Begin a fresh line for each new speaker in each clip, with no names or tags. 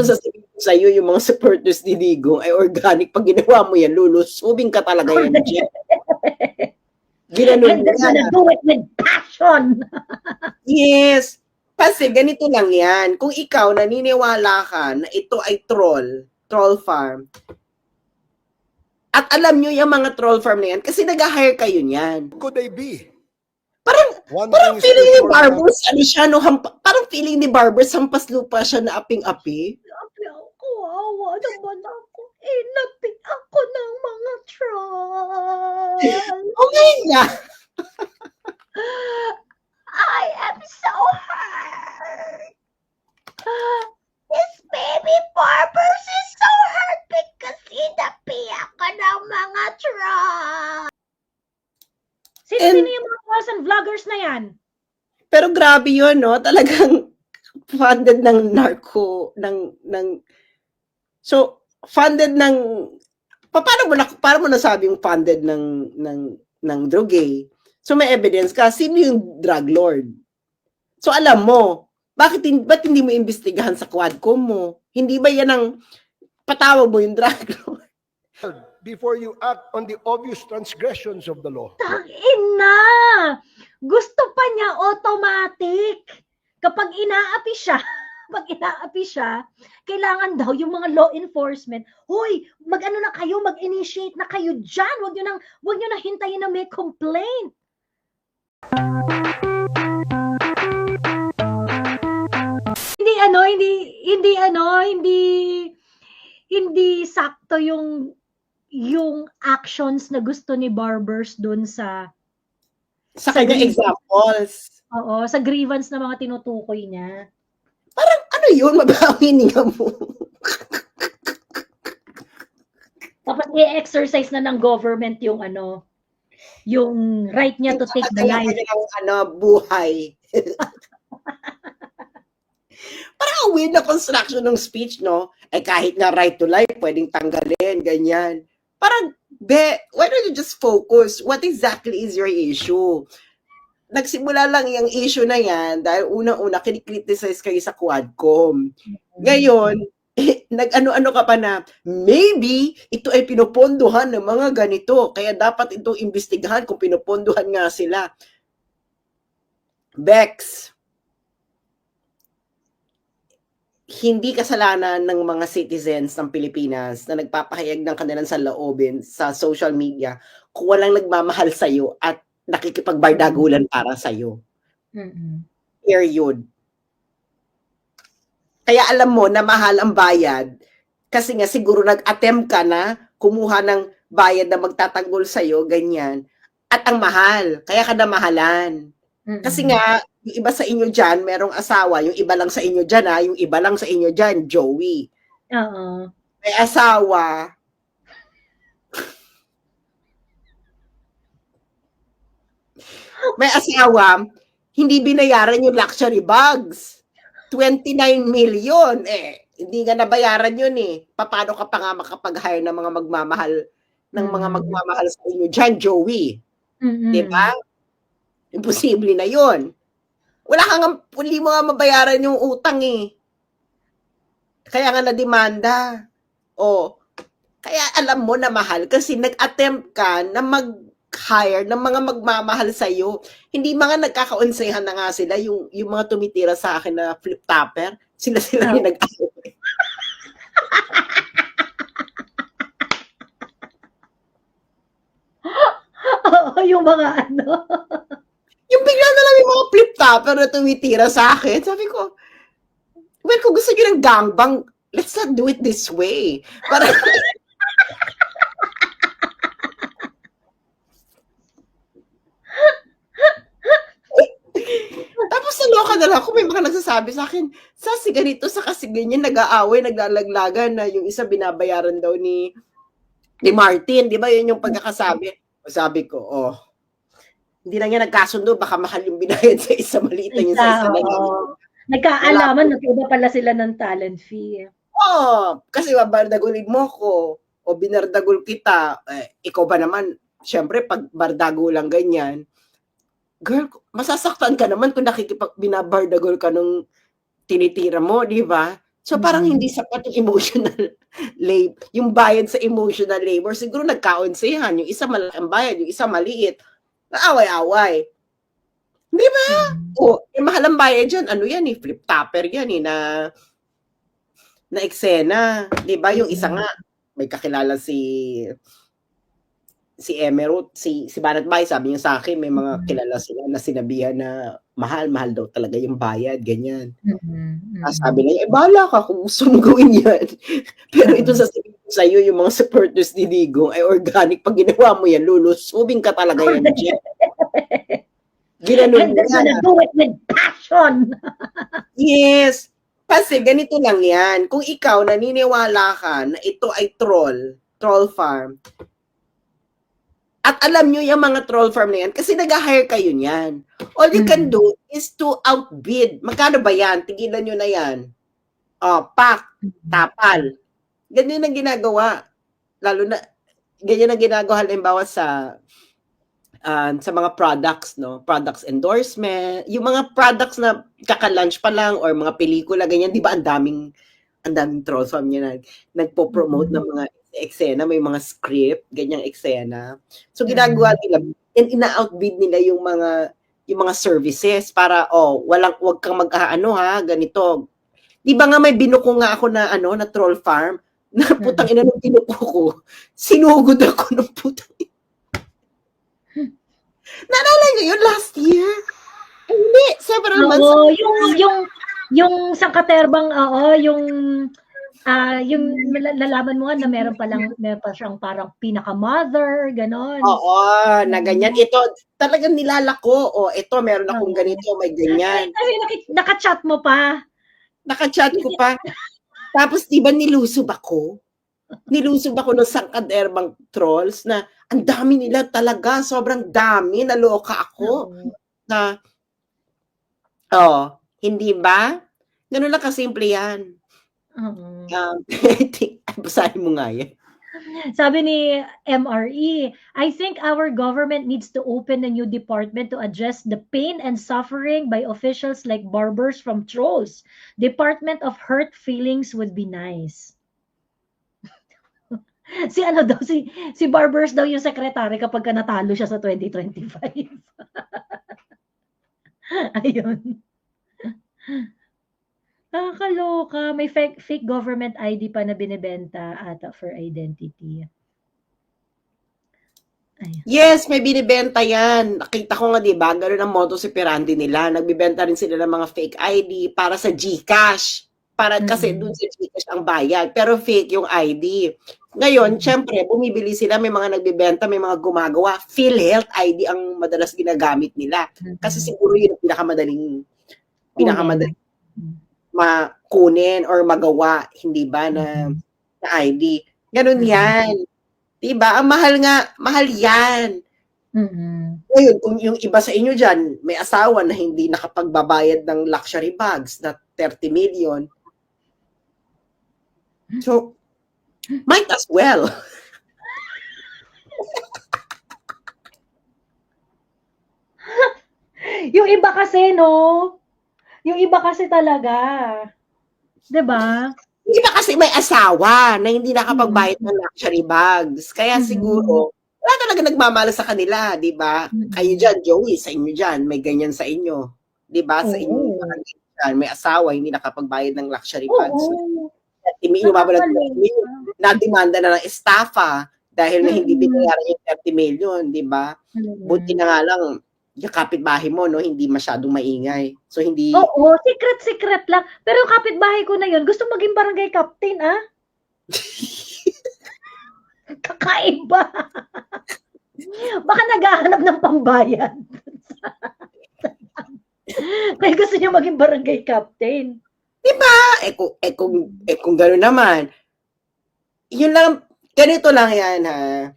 Ito sasabihin ko sa'yo, yung mga supporters ni Digong ay organic. Pag ginawa mo yan, lulusubin ka talaga yan, Jen. Ginanon
And they're gonna do it with passion.
Yes. Kasi ganito lang yan. Kung ikaw naniniwala ka na ito ay troll farm, at alam nyo yung mga troll farm na yan, kasi nag-hire kayo niyan.
Could they be?
Parang feeling ni Barbers, ano siya, no, parang feeling ni Barbers, hampas lupa siya na aping-api.
Api ako, awa naman ako. Inapi ako ng mga troll.
Okay nga.
I am so hurt. This baby Barbers is so hurt because inapi ako ng mga troll. Sino yung mga trolls and vloggers na yan?
Pero grabe yun, no? Talagang funded ng narco, so, funded ng, paano mo nasabing funded ng droge? So, may evidence ka, sino yung drug lord? So, alam mo, ba't hindi mo imbestigahan sa Quadcom mo? Hindi ba yan ang patawag mo yung drug lord?
Before you act on the obvious transgressions of the law.
Tangina! Gusto pa niya automatic. Kapag inaapi siya, kailangan daw yung mga law enforcement, hoy, mag-ano na kayo, mag-initiate na kayo dyan. Huwag nyo na hintayin na may complaint. Hindi sakto yung actions na gusto ni Barbers dun sa
kanya examples.
Oo, sa grievance na mga tinutukoy niya.
Parang ano yun, mabawin niya mo.
Tapos i-exercise na ng government yung right niya to take the life.
Buhay. Parang ang weird na construction ng speech, no? Kahit na right to life, pwedeng tanggalin, ganyan. Parang, why don't you just focus? What exactly is your issue? Nagsimula lang yung issue na yan dahil unang-una kinikriticize kayo sa Quadcom. Ngayon, nag-ano-ano ka pa na, maybe ito ay pinopondohan ng mga ganito, kaya dapat itong imbestigahan kung pinopondohan nga sila. Bex, hindi kasalanan ng mga citizens ng Pilipinas na nagpapahayag ng kanilang saloobin sa social media kung walang nagmamahal sa'yo at nakikipagbardagulan para sa'yo. Period. Kaya alam mo na mahal ang bayad kasi nga siguro nag-attempt ka na kumuha ng bayad na magtatanggol sa'yo, ganyan. At ang mahal, kaya ka na mahalan. Kasi nga, yung iba sa inyo dyan, merong asawa, yung iba lang sa inyo dyan, yung iba lang sa inyo dyan, Joey.
Oo.
May asawa. May asawa, hindi binayaran yung luxury bags. 29 million. Hindi nga nabayaran yun Paano ka pa nga makapag-hire ng mga magmamahal sa inyo dyan, Joey? Diba? Imposible na yun. Hindi mo nga mabayaran yung utang Kaya nga na-demanda. Kaya alam mo na mahal kasi nag-attempt ka na mag-hire ng mga magmamahal sa'yo. Hindi mga nagkakaunsehan na nga sila, yung mga tumitira sa akin na flip-topper, sila yung nag-away.
Oo, yung mga
Yung bigla na lang yung mga flip-topper na tumitira sa akin, sabi ko, well, kung gusto nyo ng gangbang, let's not do it this way. Parang, tapos naloka na lang ako, may mga nagsasabi sa akin, si ganito, sa kasi ganyan, nag-aaway, naglalaglagan na yung isa binabayaran daw ni Martin, di ba yun yung pagkakasabi? Sabi ko, hindi na niya nagkasundo, baka mahal yung binayad sa isa, maliit na yung sa isa na lang.
Nagkaalaman, nag-iba pala sila ng talent fee.
Kasi bardagulin mo ko, o binardagul kita, ikaw ba naman, syempre, pag bardago lang ganyan, girl, masasaktan ka naman kung binabardagol ka nung tinitira mo, di ba? So parang hindi sapat yung emotional labor, yung bayad sa emotional labor. Siguro nagkaonsehan, yung isa malaki ang bayad, yung isa maliit. Naaway-away. Di ba? O, mahal ang bayad dyan. Ano yan eh, flip topper yan eh, na eksena. Di ba? Yung isa nga, may kakilala si Emerald, si Banat Bay, sabi niya sa akin, may mga kilala sila na sinabihan na mahal daw talaga yung bayad, ganyan. Sabi niya, bahala ka kung gusto mo gawin yan. Pero ito sasabihin ko sa'yo, yung mga supporters ni Digong ay organic. Pag ginawa mo yan, lulusubing ka talaga yan, Jeff. Ginanon
And they're gonna do it with passion.
Yes. Kasi ganito lang yan. Kung ikaw naniniwala ka na ito ay troll farm, at alam nyo yung mga troll farm na yan, kasi nag-hire kayo niyan. All you can do is to outbid. Magkano ba yan? Tigilan nyo na yan. Tapal. Ganyan ang ginagawa. Lalo na, ganyan ang ginagawa halimbawa sa mga products, no? Products endorsement. Yung mga products na kaka-launch pa lang or mga pelikula, ganyan, di ba ang daming troll farm niya nagpo-promote ng mga eksena, may mga script, ganyang eksena. So ginagawa nila, and ina-outbid nila yung mga services para wag kang ganito. 'Di ba nga may binuko nga ako na na troll farm, na putang ina nung binuko ko. Sinugod ako ng putang ina. Naalala niyo yun last year? Hindi, several months.
Oo, yung sangkaterbang, yung nalaman mo na meron pa siyang parang pinaka-mother, ganon.
Oo, na ganyan. Ito, talagang nilalako. Ito, meron akong ganito, may ganyan.
Ay, naka-chat mo pa.
Naka-chat ko pa. Tapos, di ba nilusob ako? Nilusob ako ng sangkaterbang trolls na ang dami nila talaga. Sobrang dami. Naloka ako. Na, hindi ba? Ganun lang kasimple yan. I think, basahin mo nga yan.
Sabi ni MRE, I think our government needs to open a new department to address the pain and suffering by officials like barbers from trolls. Department of Hurt Feelings would be nice. si Barbers daw yung secretary kapag natalo siya sa 2025. Ayun. Nakakaloka. May fake government ID pa na binibenta ata for identity. Ayun.
Yes, may binibenta yan. Nakita ko nga, di ba? Ganun ang modus operandi nila. Nagbibenta rin sila ng mga fake ID para sa GCash. Kasi dun sa GCash ang bayad. Pero fake yung ID. Ngayon, syempre, bumibili sila. May mga nagbibenta, may mga gumagawa. PhilHealth ID ang madalas ginagamit nila. Kasi siguro yun ang pinakamadaling makunin or magawa, hindi ba, na ID. Ganun yan. Diba? Ang mahal yan. Ngayon, kung yung iba sa inyo dyan, may asawa na hindi nakapagbabayad ng luxury bags na 30 million. So, might as well.
Yung iba kasi, no? Yung iba kasi talaga. 'Di ba?
Yung iba kasi may asawa na hindi nakapagbayad ng luxury bags. Kaya siguro, wala talaga nagmamahal sa kanila, di ba? Kayo dyan, Joey, sa inyo dyan, may ganyan sa inyo. Di ba? Sa inyo, may asawa, hindi nakapagbayad ng luxury bags. Nadimanda na ng estafa dahil na hindi binayaran yung 30 million, di ba? Buti na nga lang, yung kapitbahay mo, no, hindi masyadong maingay. So, hindi...
Oo, secret lang. Pero yung kapitbahay ko na yun, gusto maging barangay captain, ah? Kakaiba. Baka naghahanap ng pambayad. Kaya gusto niya maging barangay captain.
Diba? Kung gano'n naman, yun lang, ganito lang yan, ha?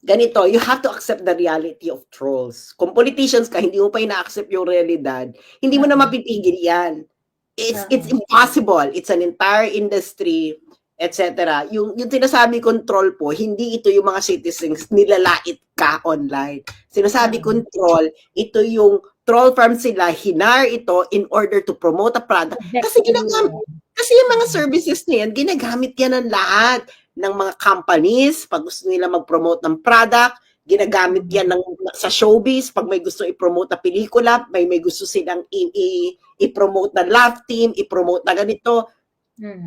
Ganito, you have to accept the reality of trolls. Kung politicians ka, hindi mo pa ina-accept yung realidad, hindi mo na mapipigil yan. It's impossible. It's an entire industry, etc. Yung sinasabi kong troll po, hindi ito yung mga citizens nilalait ka online. Sinasabi kong troll, ito yung troll farm sila, hinar ito in order to promote a product. Kasi yung mga services na yan, ginagamit yan ng lahat ng mga companies pag gusto nila mag-promote ng product, ginagamit yan sa showbiz pag may gusto i-promote na pelikula, may gusto silang i-promote na love team, i-promote na ganito.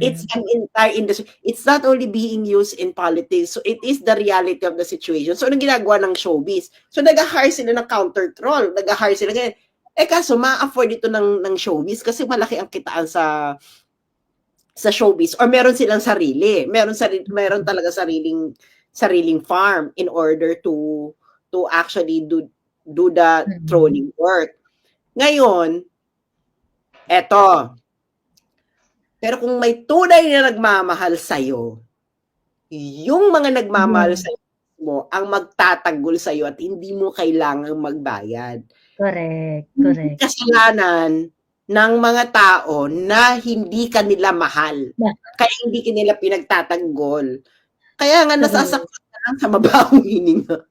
It's an entire industry. It's not only being used in politics. So it is the reality of the situation. So anong ginagawa ng showbiz? So nag-hire sila ng counter-troll. Nag-hire sila ganyan. Kaso ma-afford ito ng showbiz kasi malaki ang kitaan sa showbiz or meron silang sarili. Meron talaga sariling farm in order to actually do the trolling work. Ngayon, eto. Pero kung may tunay na nagmamahal sa'yo, yung mga nagmamahal sa'yo mo ang magtatanggol sa'yo at hindi mo kailangang magbayad.
Correct.
Kasalanan ng mga tao na hindi kanila mahal. Kaya hindi kanila pinagtatanggol. Kaya nga nasasaktan ka lang sa mababang hininga.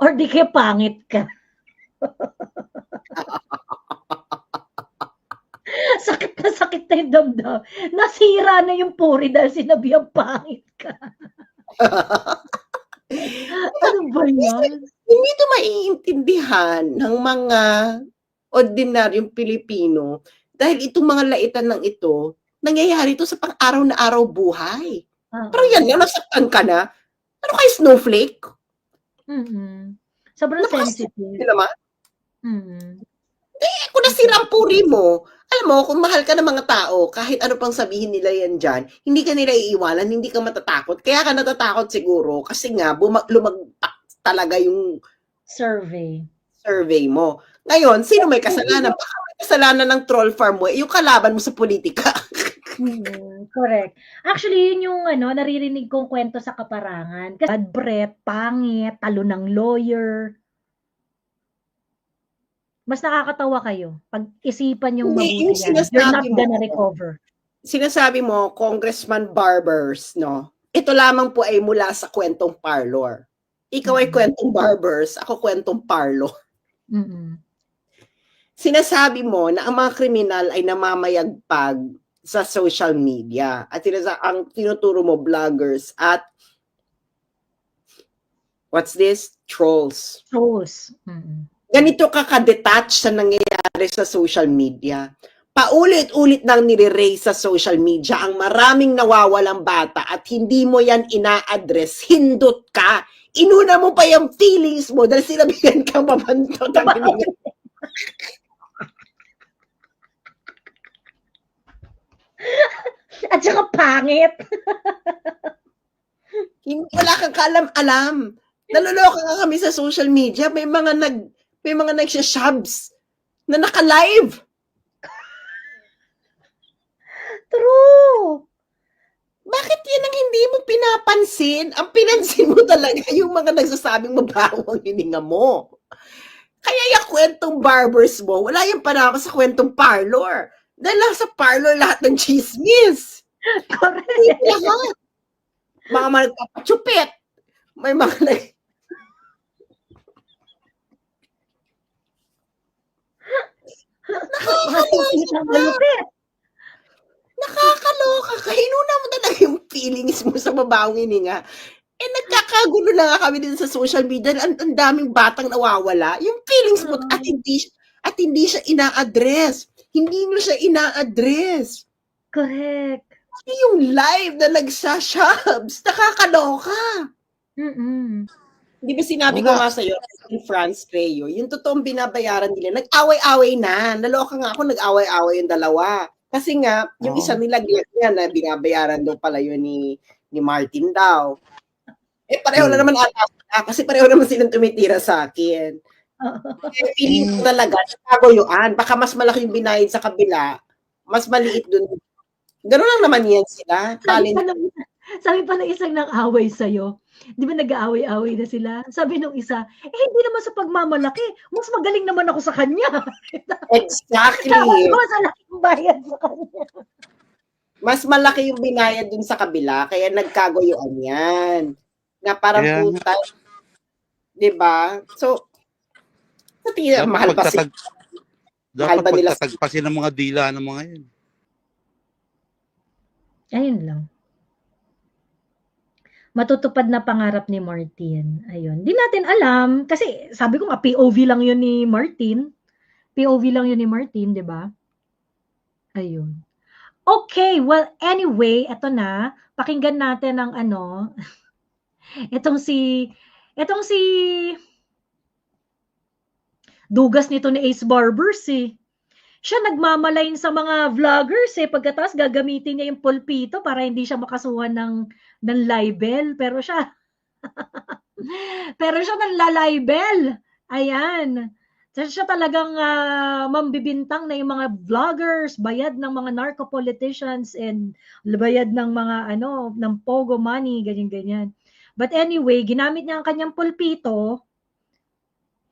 Or di kaya pangit ka. Sakit na yung damdam. Nasira na yung puri dahil sinabi ang pangit ka. Ano ba yan?
Hindi ito maiintindihan ng mga ordinaryong Pilipino dahil itong mga laitan ng ito, nangyayari ito sa pang-araw na araw buhay. Pero yan nga, nasaktan ka na. Ano kayo, snowflake?
Sobrang sensitive.
Naman? Kung nasira ang puri mo, alam mo, kung mahal ka ng mga tao, kahit ano pang sabihin nila yan dyan, hindi ka nila iiwanan, hindi ka matatakot. Kaya ka natatakot siguro kasi nga, lumagpak talaga yung survey mo. Ngayon, sino may kasalanan? Baka may kasalanan ng troll farm mo, yung kalaban mo sa politika.
Correct. Actually, yun yung naririnig kong kwento sa kaparangan. Kasi bad breath, pangit, talo ng lawyer. Mas nakakatawa kayo pag isipan yung mabuti yan. You're not gonna recover.
Sinasabi mo, Congressman Barbers, no? Ito lamang po ay mula sa kwentong parlor. Ikaw ay kwentong barbers, ako kwentong parlor. Sinasabi mo na ang mga kriminal ay namamayagpag sa social media. At ang tinuturo mo, vloggers at what's this? Trolls. Ganito ka ka-detach sa nangyayari sa social media. Paulit-ulit nang nire-raise sa social media ang maraming nawawalang bata at hindi mo yan ina-address, hindot ka. Inuna mo pa yung feelings mo dahil sinabihan kang mabantot ang hininga.
At saka pangit.
Wala kang kaalam-alam. Naloloka ka kami sa social media. May mga nagsha-shabs na naka-live.
True.
Bakit yan ang hindi mo pinapansin? Ang pinansin mo talaga yung mga nagsasabing mabaho ang hininga mo. Kaya yung kwentong barbers mo, wala yung panama sa kwentong parlor. Dahil lang sa parlor lahat ng chismis.
Correct.
Lahat. Mga nagpapachupit. May mga Nakakaloka ka. Inuna mo talaga yung feelings mo sa mabawang hininga. Nagkakagulo na nga kami din sa social media. Ang daming batang nawawala. Yung feelings mo at hindi siya ina-address. Hindi mo siya ina-address.
Correct.
Yung live na nagsashabs, nakakaloka. Di ba sinabi ko nga sa'yo, in France, Creo, yung totoong binabayaran nila, nag-away-away na. Naloka nga ako, nag-away-away yung dalawa. Kasi nga, yung isa nila na binabayaran daw pala yun ni Martin daw. Pareho na naman ata, kasi pareho naman silang tumitira sa akin. Feeling ko talaga, nagkaguyuan. Baka mas malaki yung binayad sa kabila, mas maliit dun. Gano'n lang naman yan sila.
Sabi pa ng isang nang-away sa'yo, di ba nag-aaway-away na sila? Sabi nung isa, hindi naman sa pagmamalaki, mas magaling naman ako sa kanya.
Exactly.
Mas malaking bayad sa kanya.
Mas malaki yung binayad dun sa kabila, kaya nagkaguyuan yan. Na parang puta. Diba? So, mahal pa sila.
Dapat pagtatagpasin ng mga dila ng mga yan.
Ayun lang. Matutupad na pangarap ni Martin. Ayun. Di natin alam, kasi sabi ko nga, POV lang yun ni Martin. POV lang yun ni Martin, di ba? Ayun. Okay, well, anyway, eto na. Pakinggan natin ang ano, itong si dugas nito ni Ace Barbers eh. Siya nagmamalain sa mga vloggers eh. Pagkatapos gagamitin niya yung pulpito para hindi siya makasuhan ng libel. Pero siya nanlalibel. Ayan. So, siya talagang mambibintang na yung mga vloggers, bayad ng mga narco-politicians and bayad ng mga ng pogo money, ganyan-ganyan. But anyway, ginamit niya ang kanyang pulpito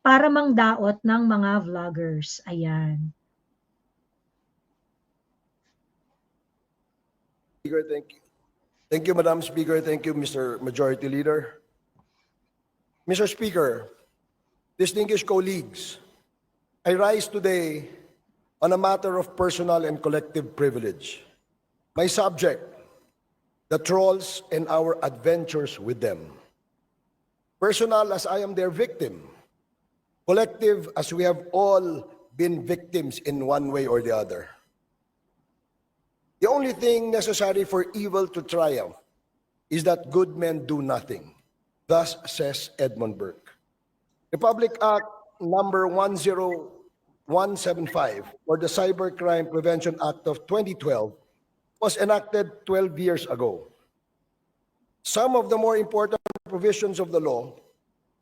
para mangdaot ng mga vloggers. Ayan.
Speaker, thank you. Thank you, Madam Speaker. Thank you, Mr. Majority Leader. Mr. Speaker, distinguished colleagues, I rise today on a matter of personal and collective privilege. My subject, the trolls and our adventures with them. Personal as I am their victim. Collective as we have all been victims in one way or the other. The only thing necessary for evil to triumph is that good men do nothing. Thus says Edmund Burke. Republic Act number 10175, or the Cybercrime Prevention Act of 2012, was enacted 12 years ago. Some of the more important provisions of the law,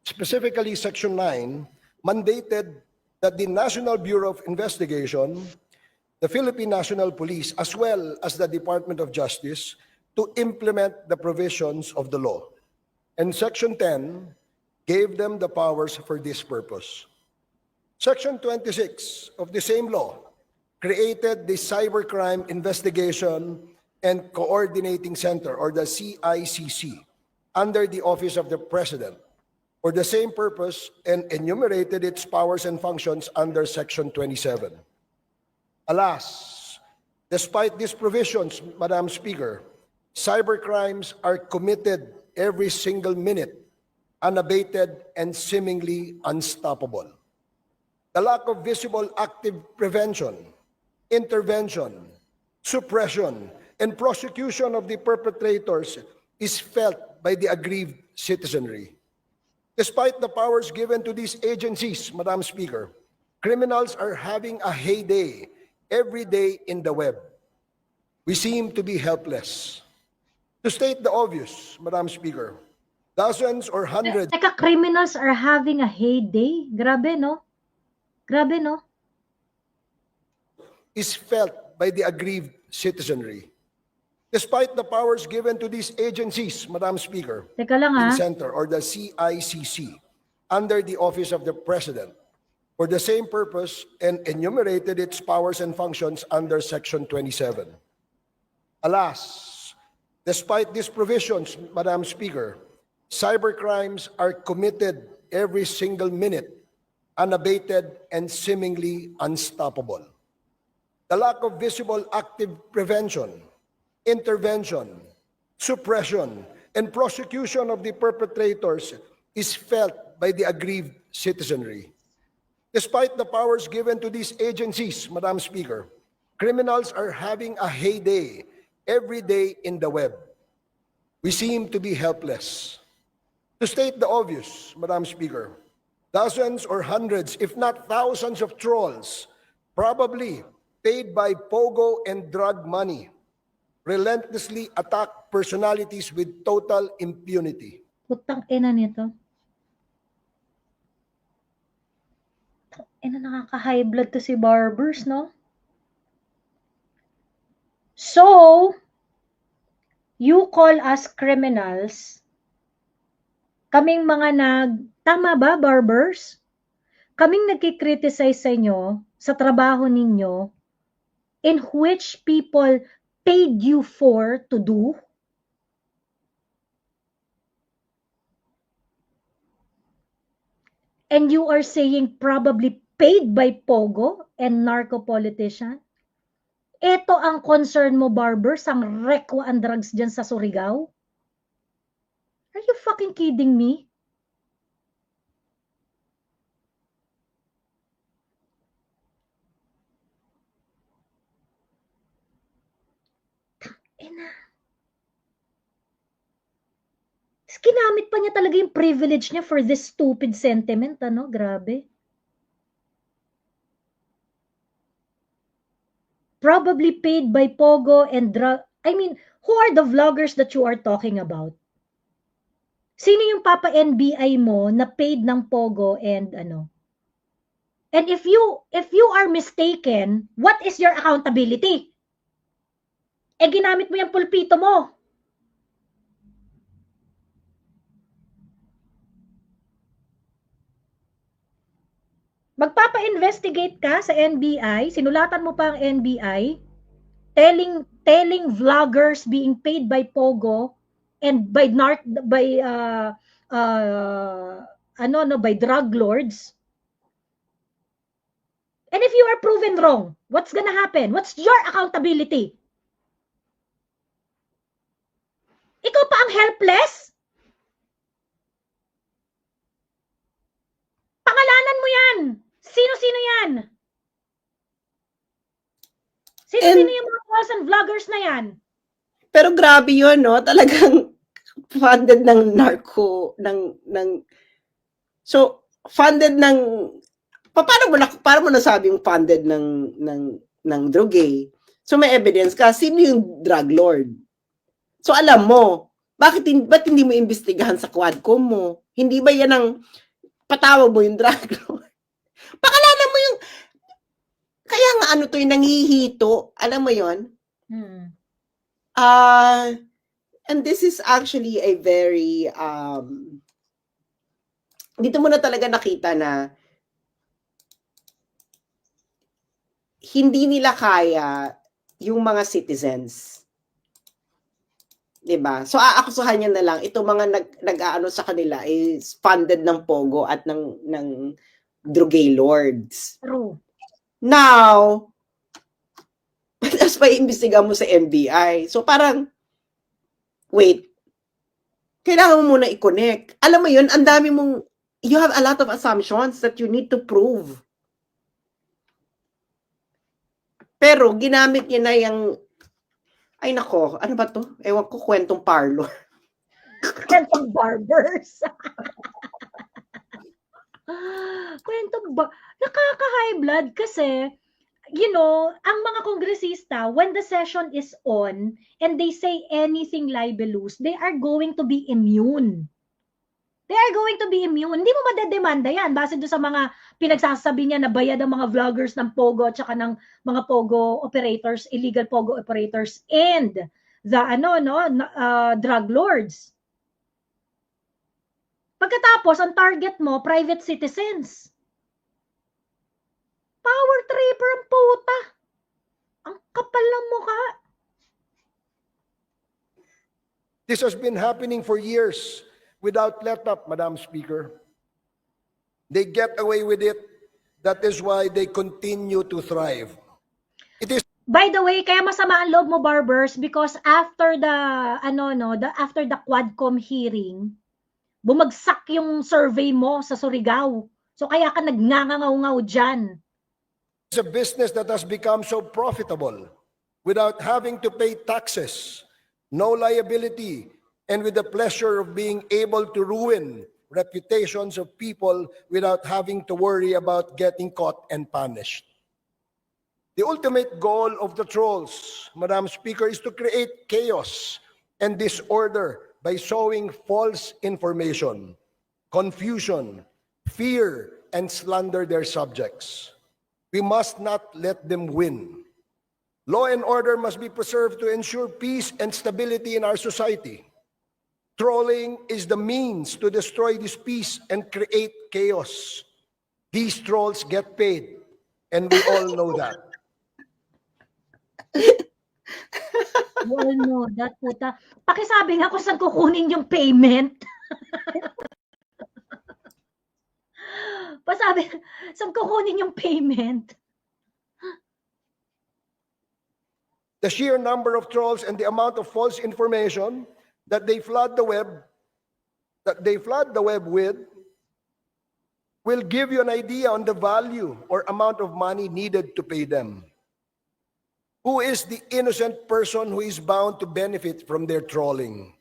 specifically Section 9, mandated that the National Bureau of Investigation, the Philippine National Police, as well as the Department of Justice, to implement the provisions of the law. And Section 10 gave them the powers for this purpose. Section 26 of the same law created the Cybercrime Investigation and Coordinating Center, or the CICC, under the Office of the President for the same purpose, and enumerated its powers and functions under Section 27. Alas, despite these provisions, Madam Speaker, cybercrimes are committed every single minute, unabated and seemingly unstoppable. The lack of visible active prevention, intervention, suppression, and prosecution of the perpetrators is felt by the aggrieved citizenry. Despite the powers given to these agencies, Madam Speaker, criminals are having a heyday every day in the web. We seem to be helpless. To state the obvious, Madam Speaker, dozens or hundreds
Teka, criminals are having a heyday? Grabe, no? Grabe, no?
is felt by the aggrieved citizenry. Despite the powers given to these agencies, Madam Speaker,
Teka lang ha.
Center, or the CICC, under the Office of the President, for the same purpose, and enumerated its powers and functions under Section 27. Alas, despite these provisions, Madam Speaker, cybercrimes are committed every single minute, unabated and seemingly unstoppable. The lack of visible active prevention, intervention, suppression, and prosecution of the perpetrators is felt by the aggrieved citizenry. Despite the powers given to these agencies, Madam Speaker, criminals are having a heyday every day in the web. We seem to be helpless. To state the obvious, Madam Speaker, dozens or hundreds, if not thousands of trolls, probably paid by pogo and drug money, relentlessly attack personalities with total impunity.
Putang ina nito. Nakaka-high blood to si Barbers, no? So, you call us criminals. Kaming mga tama ba, Barbers? Kaming nagkikriticize sa inyo, sa trabaho ninyo, in which people paid you for to do? And you are saying probably paid by Pogo and narco politician? Ito ang concern mo, Barbers, ang rekwa ang drugs dyan sa Surigao? Are you fucking kidding me? Ina. Ginamit pa niya talaga yung privilege niya for this stupid sentiment, ano? Grabe. Probably paid by Pogo and who are the vloggers that you are talking about? Sino yung Papa NBI mo na paid ng Pogo and ano? And if you are mistaken, what is your accountability? Eh ginamit mo yung pulpito mo. Magpapa-investigate ka sa NBI, sinulatan mo pa ang NBI, telling vloggers being paid by Pogo and by by drug lords. And if you are proven wrong, what's gonna happen? What's your accountability? Ikaw pa ang helpless? Pangalanan mo yan. Sino-sino yan? Sino-sino yung mga calls and vloggers na yan?
Pero grabe yun, no? Talagang funded ng so funded ng paano mo nasabi yung funded ng droge? So may evidence ka, sino yung drug lord? So alam mo, ba't hindi mo imbestigahan sa Quadcom mo? Hindi ba yan ang patawag mo yung drug lord? Pakalanan mo yung kaya nga ano to yung nangihito, alam mo yon? And this is actually a very dito mo na talaga nakita na hindi nila kaya yung mga citizens. 'Di ba? So aakusahan niya na lang itong mga nag-aano sa kanila is funded ng Pogo at ng drugay lords.
True.
Now, tapos pa iimbestiga mo sa NBI. So parang wait, kailangan mo muna i-connect. Alam mo yun, ang dami mong, you have a lot of assumptions that you need to prove. Pero, ginamit niya na yung, ay nako, ano ba to? Ewan ko, kwentong parlor.
Kwentong barbers. Nakaka-high blood kasi, you know, ang mga kongresista, when the session is on and they say anything libelous, they are going to be immune. They are going to be immune. Hindi mo madedemanda yan base doon sa mga pinagsasabi niya na bayad ng mga vloggers ng Pogo at saka ng mga Pogo operators, illegal Pogo operators and the drug lords. Pagkatapos, ang target mo, private citizens. Power tripper ang puta. Ang kapal ng mukha.
This has been happening for years without let-up, Madam Speaker. They get away with it. That is why they continue to thrive. It is
By the way, kaya masama ang loob mo, Barbers, because after the Quadcom hearing, bumagsak yung survey mo sa Surigao. So kaya ka nagngangangaw-ngaw dyan.
a business that has become so profitable without having to pay taxes, no liability, and with the pleasure of being able to ruin reputations of people without having to worry about getting caught and punished. The ultimate goal of the trolls, Madam Speaker, is to create chaos and disorder by sowing false information, confusion, fear, and slander their subjects. We must not let them win. Law and order must be preserved to ensure peace and stability in our society. Trolling is the means to destroy this peace and create chaos. These trolls get paid, and we all know that.
You all know that, puta. Pakisabi nga kung saan kukunin yung payment. Pasabi, saan kukunin yung payment?
The sheer number of trolls and the amount of false information that they flood the web with will give you an idea on the value or amount of money needed to pay them. Who is the innocent person who is bound to benefit from their trolling?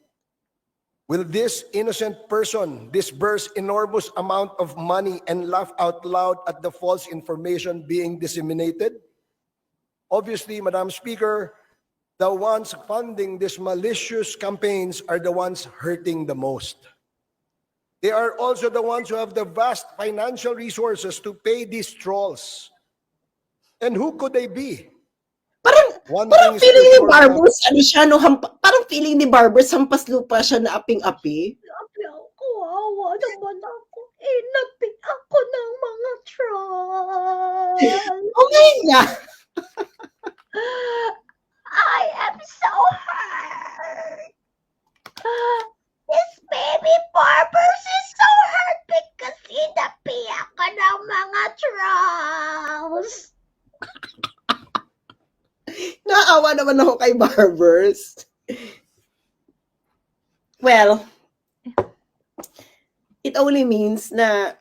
Will this innocent person disburse enormous amount of money and laugh out loud at the false information being disseminated? Obviously, Madam Speaker, the ones funding these malicious campaigns are the ones hurting the most. They are also the ones who have the vast financial resources to pay these trolls. And who could they be? One
Parang
thing is
feeling ni
for sure,
Barbers, ano siya, no, parang feeling ni Barbers, hampas lupa siya na aping-api.
Sabi ako, awa naman ako. Inapi ako ng mga troll.
Okay nga.
I am so hurt. This baby Barbers is so hurt because inapi ako ng mga trolls.
Naawa naman ako kay Barbers. Well, it only means na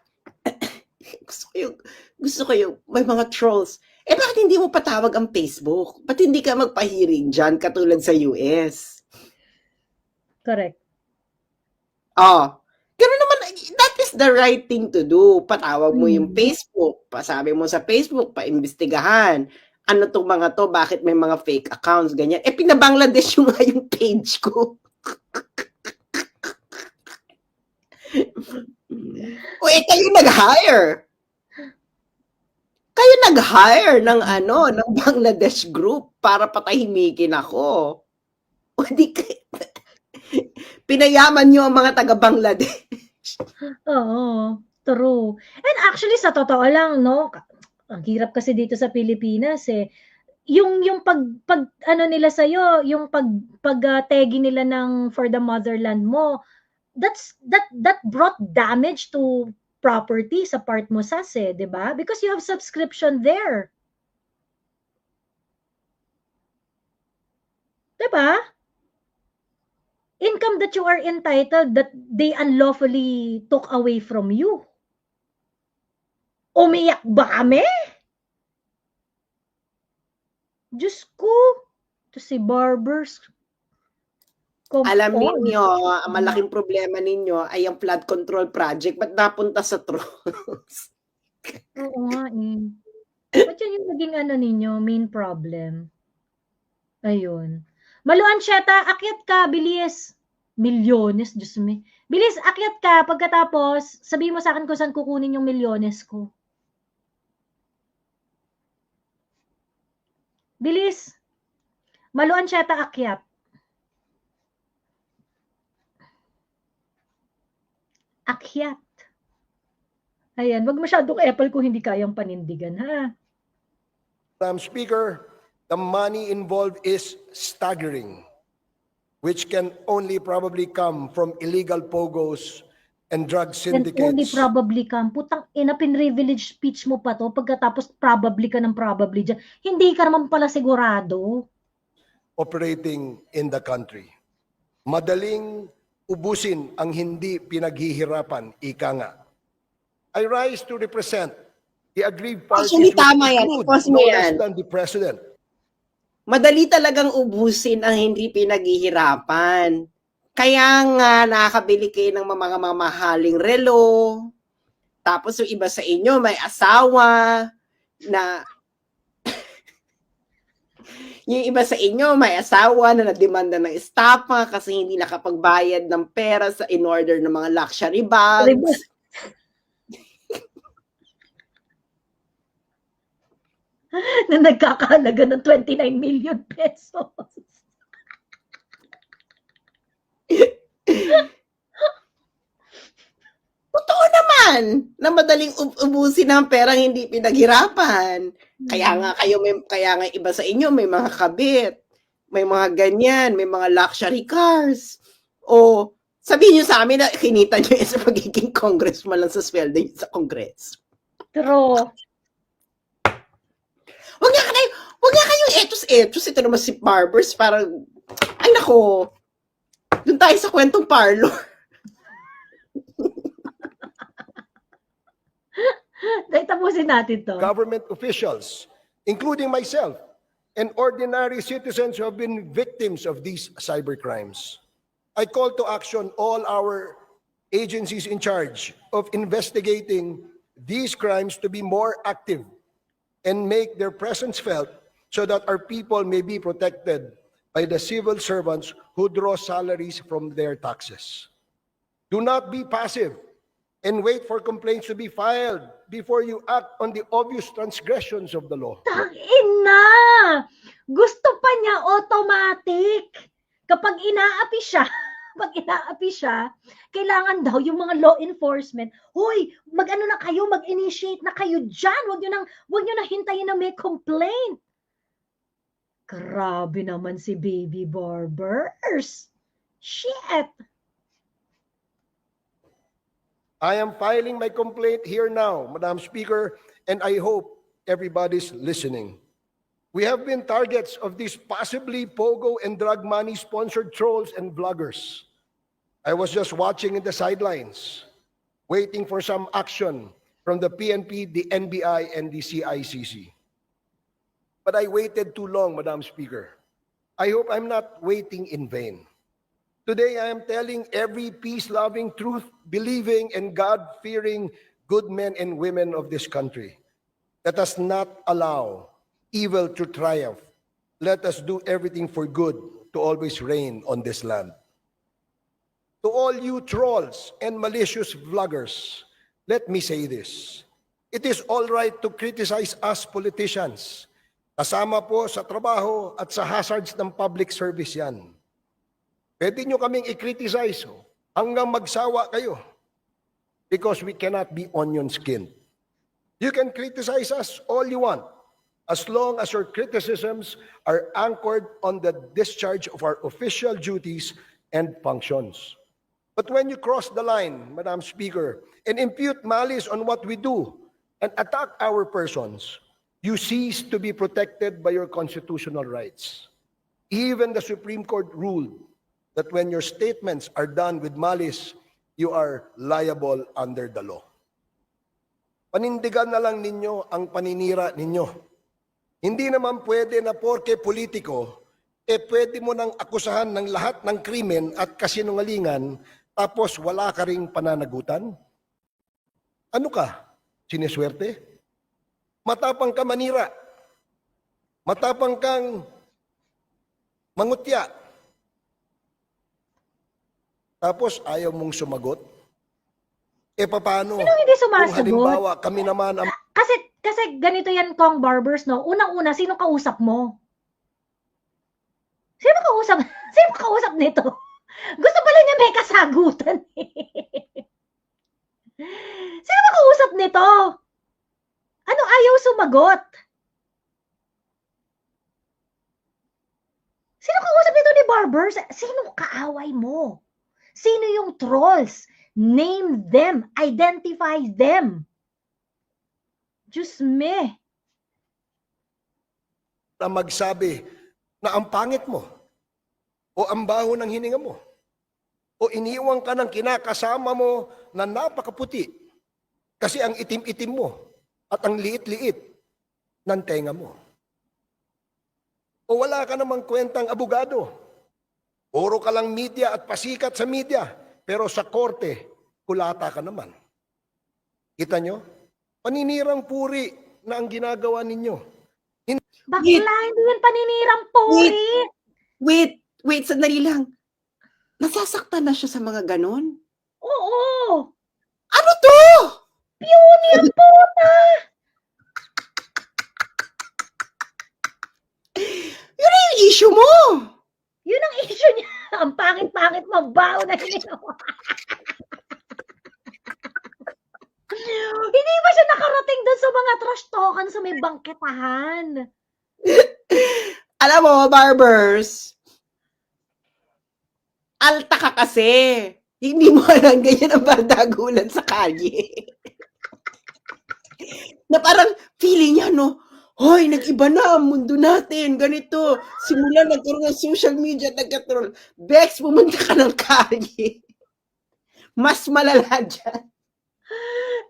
gusto ko yung may mga trolls. Eh, bakit hindi mo patawag ang Facebook? Ba't hindi ka magpahiring dyan katulad sa US?
Correct.
Oh, gano'n naman, that is the right thing to do. Patawag mo yung Facebook. Pasabi mo sa Facebook, paimbestigahan. Ano tong mga to? Bakit may mga fake accounts? Ganyan. Eh, pinabangladesh yung nga yung page ko. O, eh, kayo nag-hire. Kayo nag-hire ng ng Bangladesh group para patahimikin ako. O, di pinayaman nyo ang mga taga-Bangladesh.
Oo, true. And actually, sa totoo lang, no, ang hirap kasi dito sa Pilipinas eh. Yung pag ano nila sa yung taggy nila ng for the motherland mo, that brought damage to property sa part mo sas 'di ba? Because you have subscription there. 'Di ba? Income that you are entitled that they unlawfully took away from you. Umiyak ba kami? Diyos ko, to si Barbers.
Alam ninyo, ang malaking problema ninyo ay ang flood control project. Ba't napunta sa trolls?
Oo nga eh. Ba't yun yung naging ninyo, main problem? Ayun. Maluan Cheta, akyat ka, bilis. Milyones, Diyos me. Bilis, akyat ka. Pagkatapos, sabihin mo sa akin kung saan kukunin yung milyones ko. Bilis. Maluan Cheta, akyat. Akyat. Ayan, wag masyadong Apple kung hindi kayang panindigan, ha?
Madam Speaker, the money involved is staggering, which can only probably come from illegal pogos and drug
And only
syndicates
probably ka. Putang ina, pinrivilege speech mo pa to. Pagkatapos probably ka ng probably dyan. Hindi ka naman pala sigurado.
operating in the country. Madaling ubusin ang hindi pinaghihirapan, ika nga. I rise to represent the aggrieved parties
Actually,
which
tama yan.
include
Pause mo
no
yan.
less than the President.
Madali talagang ubusin ang hindi pinaghihirapan. Kaya nga nakakabili kayo ng mga mamahaling relo. Tapos yung iba sa inyo may asawa na yung iba sa inyo may asawa na nademanda ng estafa kasi hindi nakapagbayad ng pera sa in order ng mga luxury bags.
Na nagkakahalaga ng 29 million pesos.
Totoo naman na madaling ubusin ng perang hindi pinaghirapan. Kaya nga iba sa inyo may mga kabit, may mga ganyan, may mga luxury cars. O sabihin niyo sa amin na kinita niyo sa pagiging congressman lang sa sweldo niyo sa Congress.
True.
Huwag nga kayo yung etos-etos, ito naman si Barbers, parang, ay nako, dun tayo sa kwentong parlor.
Dahil tapusin natin to.
government officials, including myself, and ordinary citizens who have been victims of these cybercrimes. I call to action all our agencies in charge of investigating these crimes to be more active and make their presence felt so that our people may be protected by the civil servants who draw salaries from their taxes. Do not be passive and wait for complaints to be filed before you act on the obvious transgressions of the law.
Tangina! Gusto pa niya automatic. Kapag inaapi siya, kailangan daw yung mga law enforcement, hoy, mag-ano na kayo, mag-initiate na kayo dyan. Huwag nyo na hintayin na may complaint. Grabe naman si Baby Barbers. Shit!
I am filing my complaint here now, Madam Speaker, and I hope everybody's listening. We have been targets of these possibly pogo and drug money sponsored trolls and vloggers. I was just watching in the sidelines, waiting for some action from the PNP, the NBI, and the CICC. But I waited too long, Madam Speaker. I hope I'm not waiting in vain. Today, I am telling every peace-loving, truth-believing, and God-fearing good men and women of this country, let us not allow evil to triumph. Let us do everything for good to always reign on this land. To all you trolls and malicious vloggers, let me say this. It is all right to criticize us politicians. Kasama po sa trabaho at sa hazards ng public service yan. Pwede nyo kaming i-criticize hanggang magsawa kayo because we cannot be onion skinned. You can criticize us all you want as long as your criticisms are anchored on the discharge of our official duties and functions. But when you cross the line, Madam Speaker, and impute malice on what we do and attack our persons, you cease to be protected by your constitutional rights. Even the Supreme Court ruled that when your statements are done with malice, you are liable under the law. Panindigan na lang ninyo ang paninira ninyo. Hindi naman pwede na porke politiko, pwede mo nang akusahan ng lahat ng krimen at kasinungalingan, tapos wala ka ring pananagutan? Ano ka? Siniswerte? Matapang ka manira. Matapang kang mangutya. Tapos ayaw mong sumagot? Paano?
Sino hindi
Kung
sumasagot?
halimbawa, kami naman ang...
Kasi ganito yan, Kong Barbers, no? Unang-una, sino kausap mo? Sino kausap? Sino kausap nito? Gusto pala niya may kasagutan. Sino kausap nito? Ano ayaw sumagot? Sino kausap nito ni Barbers? Sino kaaway mo? Sino yung trolls? Name them. Identify them. Diyos me.
na magsabi na ang pangit mo o ang baho ng hininga mo o iniwang ka ng kinakasama mo na napakaputi kasi ang itim-itim mo at ang liit-liit ng tenga mo. O wala ka namang kwentang abogado. Puro ka lang media at pasikat sa media, pero sa korte, kulata ka naman. Kita nyo? Paninirang puri na ang ginagawa ninyo.
Bakla, hindi yan paninirang puri.
Wait, sandali lang. Nasasaktan na siya sa mga ganon?
Oo.
Ano to?
Yun yung puta.
Yun na yung issue mo.
Yun ang issue niya. Ang pangit-pangit mabaho na ginawa. Hindi ba siya nakarating doon sa mga trash talkan sa may bangketahan?
Alam mo, Barbers, alta ka kasi. Hindi mo alam ganyan ang bardagulan sa kalye. Na parang feeling niya, no, Hoy, nag-iba na ang mundo natin, ganito. Simula nagkaroon ng social media, nagkaroon. Bex, pumunta ka ng kalye. Mas malala dyan.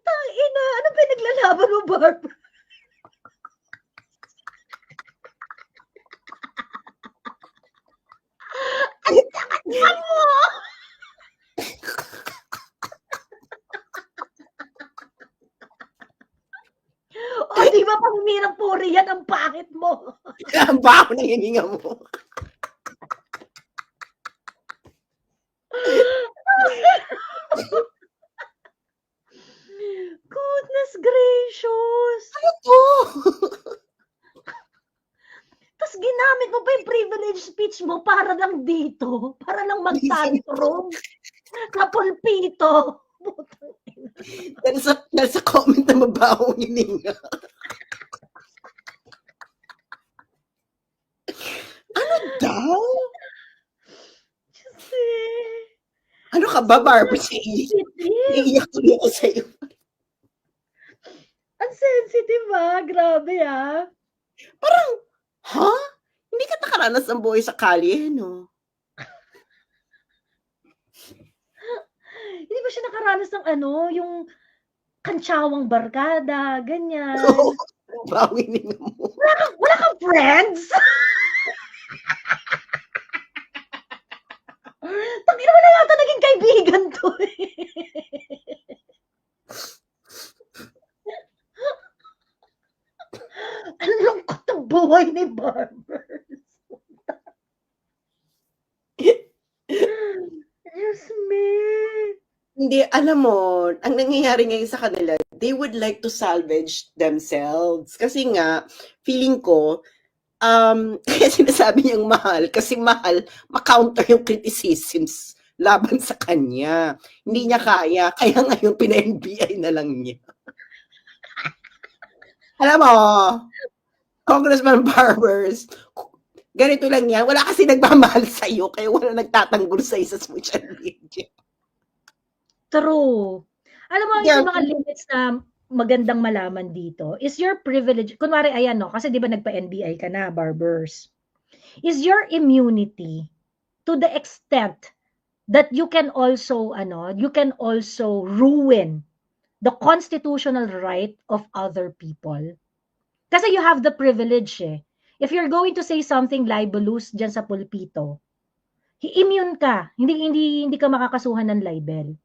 Tangina, ano pinaglalaban mo, Barb? Ang sakit pa mo! O, di ba pang umirang puri yan, ang pangit mo?
Ang baho ng hininga mo.
Goodness gracious!
Ano to?
Tapos ginamit mo pa yung privilege speech mo para lang dito. Para lang mag-tantrum. Kapulpito. Putang ina.
Dahil sa comment na mabahong hininga. Ano daw?
Diyos eh.
Ano ka ba, Barbara? Iiyak tuloy ako sa'yo.
Ang sensitive ah. Grabe ah.
Parang, ha? Hindi ka nakaranas ng buhay sa kalye, no?
Hindi ba siya nakaranas ng ano, yung kantsawang barkada, ganyan.
Oo. Ang bahong hininga mo.
Wala kang friends? Tangina, wala yata naging kaibigan to eh. Ang lungkot ng buhay ni Barber. Diyos me.
Hindi, alam mo, ang nangyayari ngayon sa kanila, they would like to salvage themselves. Kasi nga, feeling ko, kaya sinasabi niyang mahal, kasi mahal, makounter yung criticisms laban sa kanya. Hindi niya kaya, kaya ngayon pina-NBI na lang niya. Alam mo, Congressman Barbers, ganito lang yan, wala kasi nagmamahal sa'yo, kaya wala nagtatanggol sa'yo sa social media.
True. Alam mo,
Yeah.
yung mga limits na magandang malaman dito, is your privilege, kunwari, ayan no, kasi di ba nagpa-NBI ka na, Barbers, is your immunity to the extent that you can also, you can also ruin the constitutional right of other people. Kasi you have the privilege eh. If you're going to say something libelous dyan sa pulpito, immune ka. Hindi ka makakasuhan ng libel.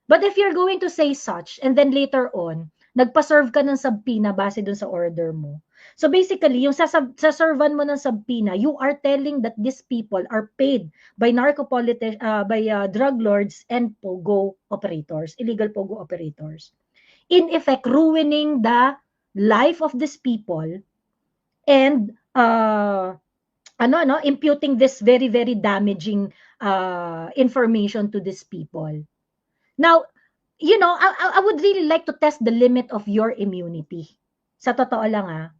But if you're going to say such, and then later on, nagpa-serve ka ng subpoena base dun sa order mo. So basically, yung saservan mo ng subpoena, you are telling that these people are paid by drug lords and pogo operators, illegal pogo operators. In effect, ruining the life of these people and imputing this very, very damaging information to these people. Now, I would really like to test the limit of your immunity. Sa totoo lang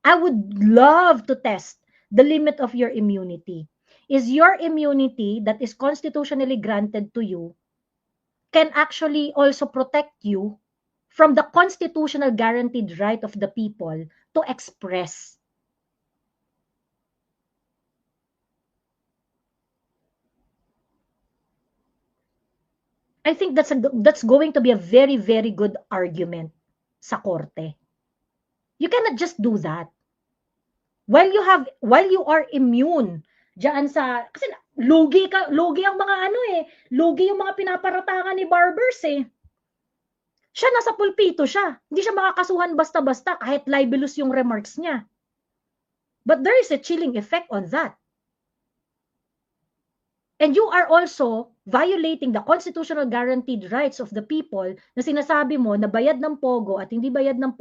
I would love to test the limit of your immunity. Is your immunity that is constitutionally granted to you can actually also protect you from the constitutional guaranteed right of the people to express. I think that's going to be a very, very good argument sa korte. You cannot just do that. While you are immune diyan sa, kasi lugi ang mga lugi yung mga pinaparatangan ni Barbers eh. Siya nasa pulpito siya. Hindi siya makakasuhan basta-basta kahit libelous yung remarks niya. But there is a chilling effect on that. And you are also violating the constitutional guaranteed rights of the people na sinasabi mo na bayad ng pogo at hindi bayad ng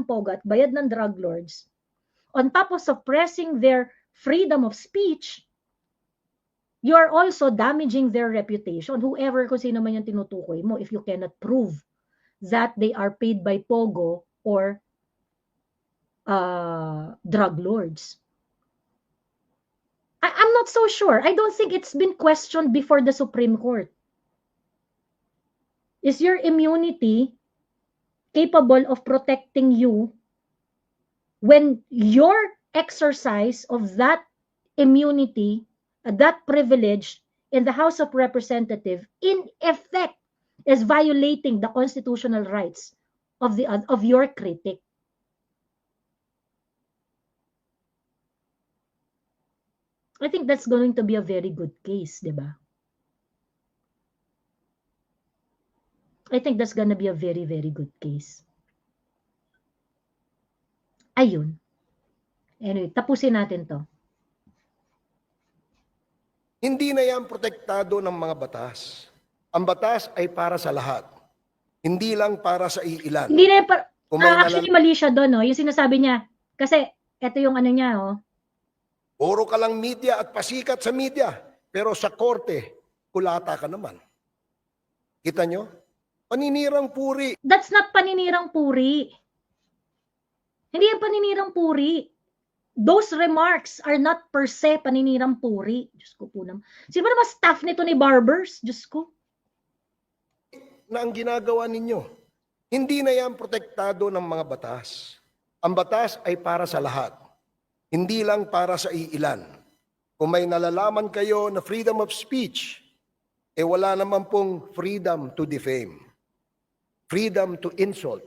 pogo at bayad ng drug lords. On top of suppressing their freedom of speech, you are also damaging their reputation. Whoever, kung sino man yung tinutukoy mo, if you cannot prove that they are paid by pogo or drug lords. I'm not so sure. I don't think it's been questioned before the Supreme Court. Is your immunity capable of protecting you when your exercise of that immunity, that privilege in the House of Representatives, in effect, is violating the constitutional rights of your critic. I think that's going to be a very good case, di ba? I think that's gonna be a very, very good case. Ayun. Anyway, tapusin natin to.
Hindi na yan protektado ng mga batas. Ang batas ay para sa lahat. Hindi lang para sa iilan.
Hindi na
Kung may
actually mali siya doon, no? Yung sinasabi niya. Kasi, eto yung ano niya, oh.
Puro ka lang media at pasikat sa media. Pero sa korte, kulata ka naman. Kita nyo? Paninirang puri.
That's not paninirang puri. Hindi yan paninirang puri. Those remarks are not per se paninirang puri. Diyos ko po naman. Sino ba naman staff nito ni Barbers? Diyos ko.
Na ang ginagawa ninyo, hindi na yan protektado ng mga batas. Ang batas ay para sa lahat. Hindi lang para sa iilan. Kung may nalalaman kayo na freedom of speech, wala naman pong freedom to defame. Freedom to insult.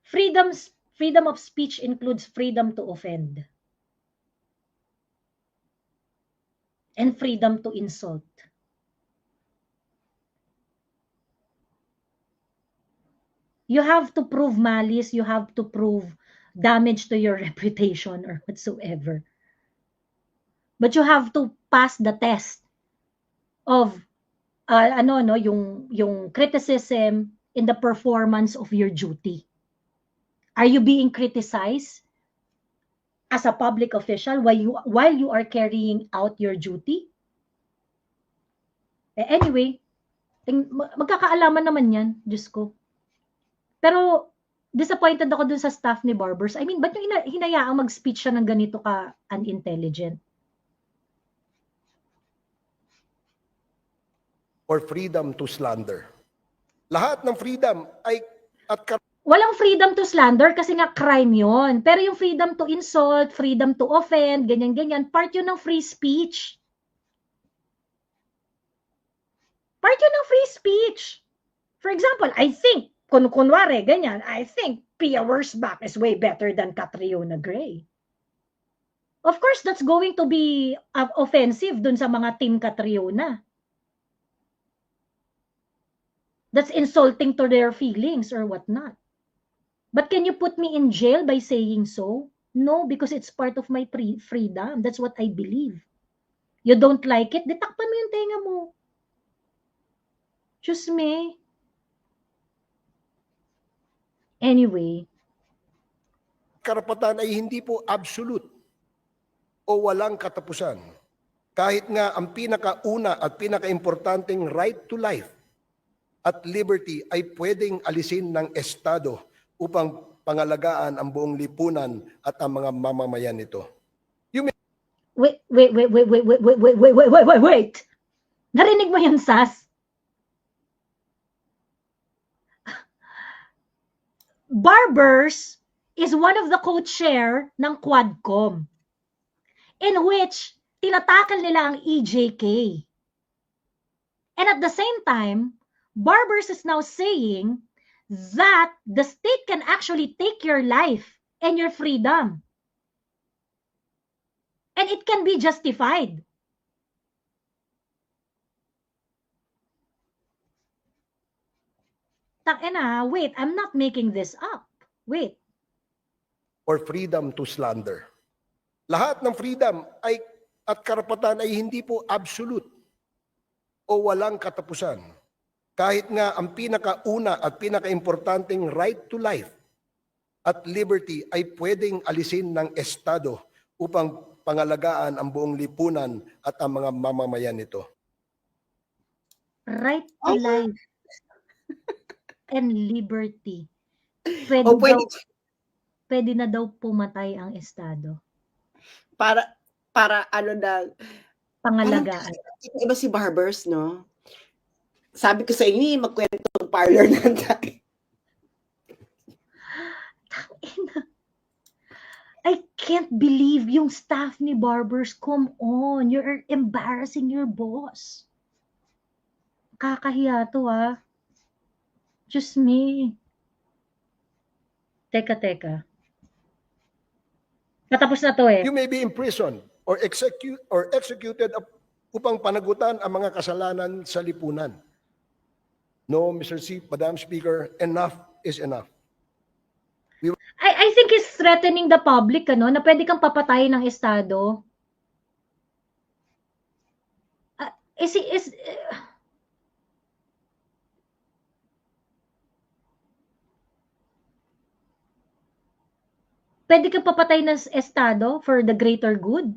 Freedom of speech includes freedom to offend. And freedom to insult. You have to prove malice, you have to prove damage to your reputation or whatsoever. But you have to pass the test of yung criticism in the performance of your duty. Are you being criticized as a public official while you are carrying out your duty? Anyway, magkakaalaman naman yan, Diyos ko. Pero disappointed ako dun sa staff ni Barbers. I mean, ba't nyo hinayaang mag-speech siya ng ganito ka unintelligent?
Or freedom to slander. Lahat ng freedom ay
walang freedom to slander kasi nga crime yon. Pero yung freedom to insult, freedom to offend, ganyan-ganyan, part yun ng free speech. Part yun ng free speech. For example, I think, kunwari, ganyan, I think Pia Wurtzbach is way better than Catriona Gray. Of course, that's going to be offensive dun sa mga team Catriona. That's insulting to their feelings or whatnot. But can you put me in jail by saying so? No, because it's part of my freedom. That's what I believe. You don't like it? Ditakpan mo yung tenga mo. Diyos me. Anyway.
Karapatan ay hindi po absolute o walang katapusan. Kahit nga ang pinakauna at pinakaimportanteng right to life at liberty ay pwedeng alisin ng Estado upang pangalagaan ang buong lipunan at ang mga mamamayan nito.
Wait. Narinig mo yun, Sas? Barbers is one of the co-chair ng Quadcom in which tinatakal nila ang EJK. And at the same time, Barbers is now saying that the state can actually take your life and your freedom. And it can be justified. Tangina, wait, I'm not making this up. Wait.
Or freedom to slander. Lahat ng freedom ay at karapatan ay hindi po absolute o walang katapusan. Kahit nga ang pinakauna at pinakaimportanteng right to life at liberty ay pwedeng alisin ng Estado upang pangalagaan ang buong lipunan at ang mga mamamayan nito.
Right to life and liberty. Pwede na daw pumatay ang Estado.
Para ano na,
pangalagaan.
Iba si Barbers, no? Sabi ko sa inyo, magkwentong parlor na tayo.
ina. I can't believe yung staff ni Barbers. Come on, you're embarrassing your boss. Kakahiya to, ah. Just me. Teka. Natapos na to eh.
You may be imprisoned or executed upang panagutan ang mga kasalanan sa lipunan. No, Madam Speaker, enough is enough.
I think he's threatening the public, ano, na pwede kang papatayin ng Estado. Pwede kang papatay ng Estado for the greater good?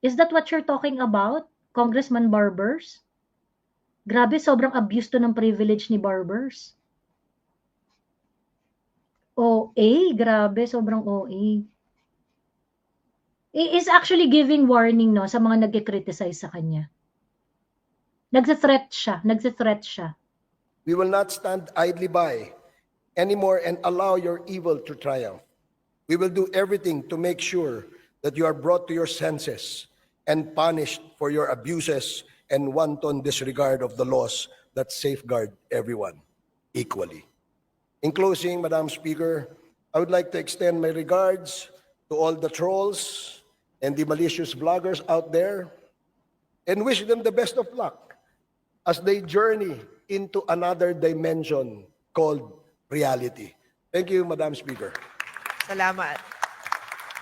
Is that what you're talking about, Congressman Barbers? Grabe, sobrang abuse to ng privilege ni Barbers. OA, grabe, sobrang OA. He is actually giving warning, no, sa mga nagki-criticize sa kanya. Nagse-threat siya.
We will not stand idly by anymore and allow your evil to triumph. We will do everything to make sure that you are brought to your senses and punished for your abuses and wanton disregard of the laws that safeguard everyone equally. In closing, Madam Speaker, I would like to extend my regards to all the trolls and the malicious bloggers out there and wish them the best of luck as they journey into another dimension called reality. Thank you, Madam Speaker.
Salamat.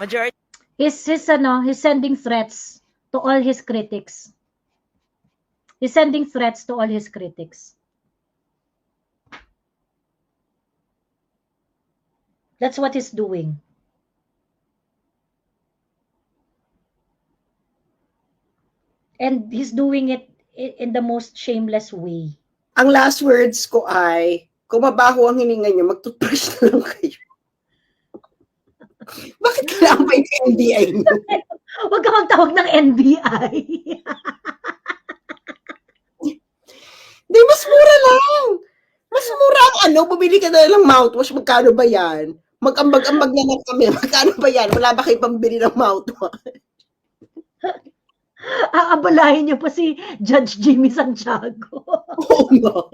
Majority.
He's sending threats to all his critics. He's sending threats to all his critics. That's what he's doing. And he's doing it in the most shameless way.
Ang last words ko ay, kung mabaho ang hininga nyo, mag-toothbrush na lang kayo. Bakit kailangan pa yung NBI nyo?
Huwag ka magtawag ng NBI.
Di, mas mura lang. Mas mura ang bumili ka na lang mouthwash, magkano ba yan? Mag-ambag-ambag na lang kami, magkano ba yan? Wala ba kayo pambili ng mouthwash?
Aabalahin niyo pa si Judge Jimmy Santiago.
Oo, no.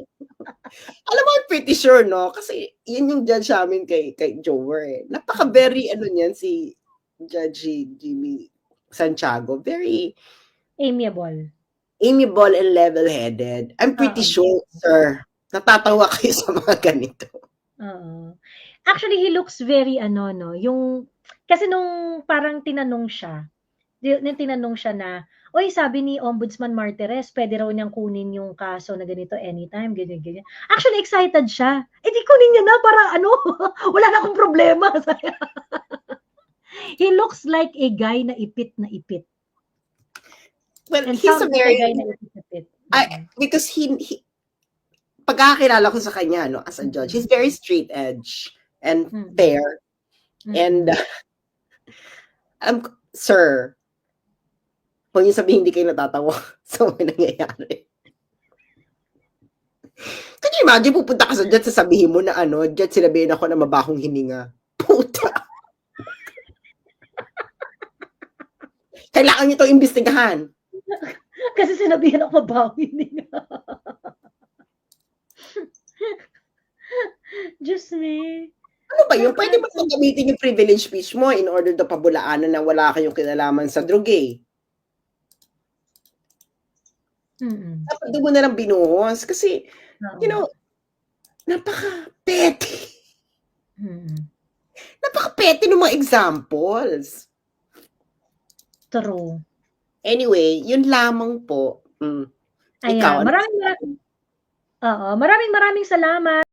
Alam mo, I'm pretty sure, no? Kasi yun yung judge namin kay Jover, eh. Napaka-very, niyan, si Judge Jimmy Santiago. Very
Amiable
and level-headed. I'm pretty sure, sir, natatawa kayo sa mga ganito.
Actually, he looks very, kasi nung parang tinanong siya na, oy, sabi ni Ombudsman Martires, pwede raw niyang kunin yung kaso na ganito anytime, ganyan. Actually, excited siya. Di kunin niya na para wala na akong problema. He looks like a guy na ipit.
Well,
And
he's a
sounds like
very,
a guy na ipit.
because he pagkakakilala ko sa kanya, as a judge, he's very straight edge and fair. And, sir, kung yung sabihin hindi kayo natatawa sa mga nangyayari. Can you imagine, pupunta ka sa judge, sasabihin mo na judge, sinabihin ako na mabahong hininga. Puta! Kailangan nyo itong imbestigahan.
Kasi sinabihan ako mabahong hininga. Just me.
Ano ba yun? Pwede ba gamitin yung privilege speech mo in order to pabulaanan na wala kayong kinalaman sa droge? Dapat doon mo na lang binuhos. Kasi, napaka-petty. Napaka-petty ng mga examples.
True.
Anyway, yun lamang po.
Ayan,
Ikaw,
maraming salamat.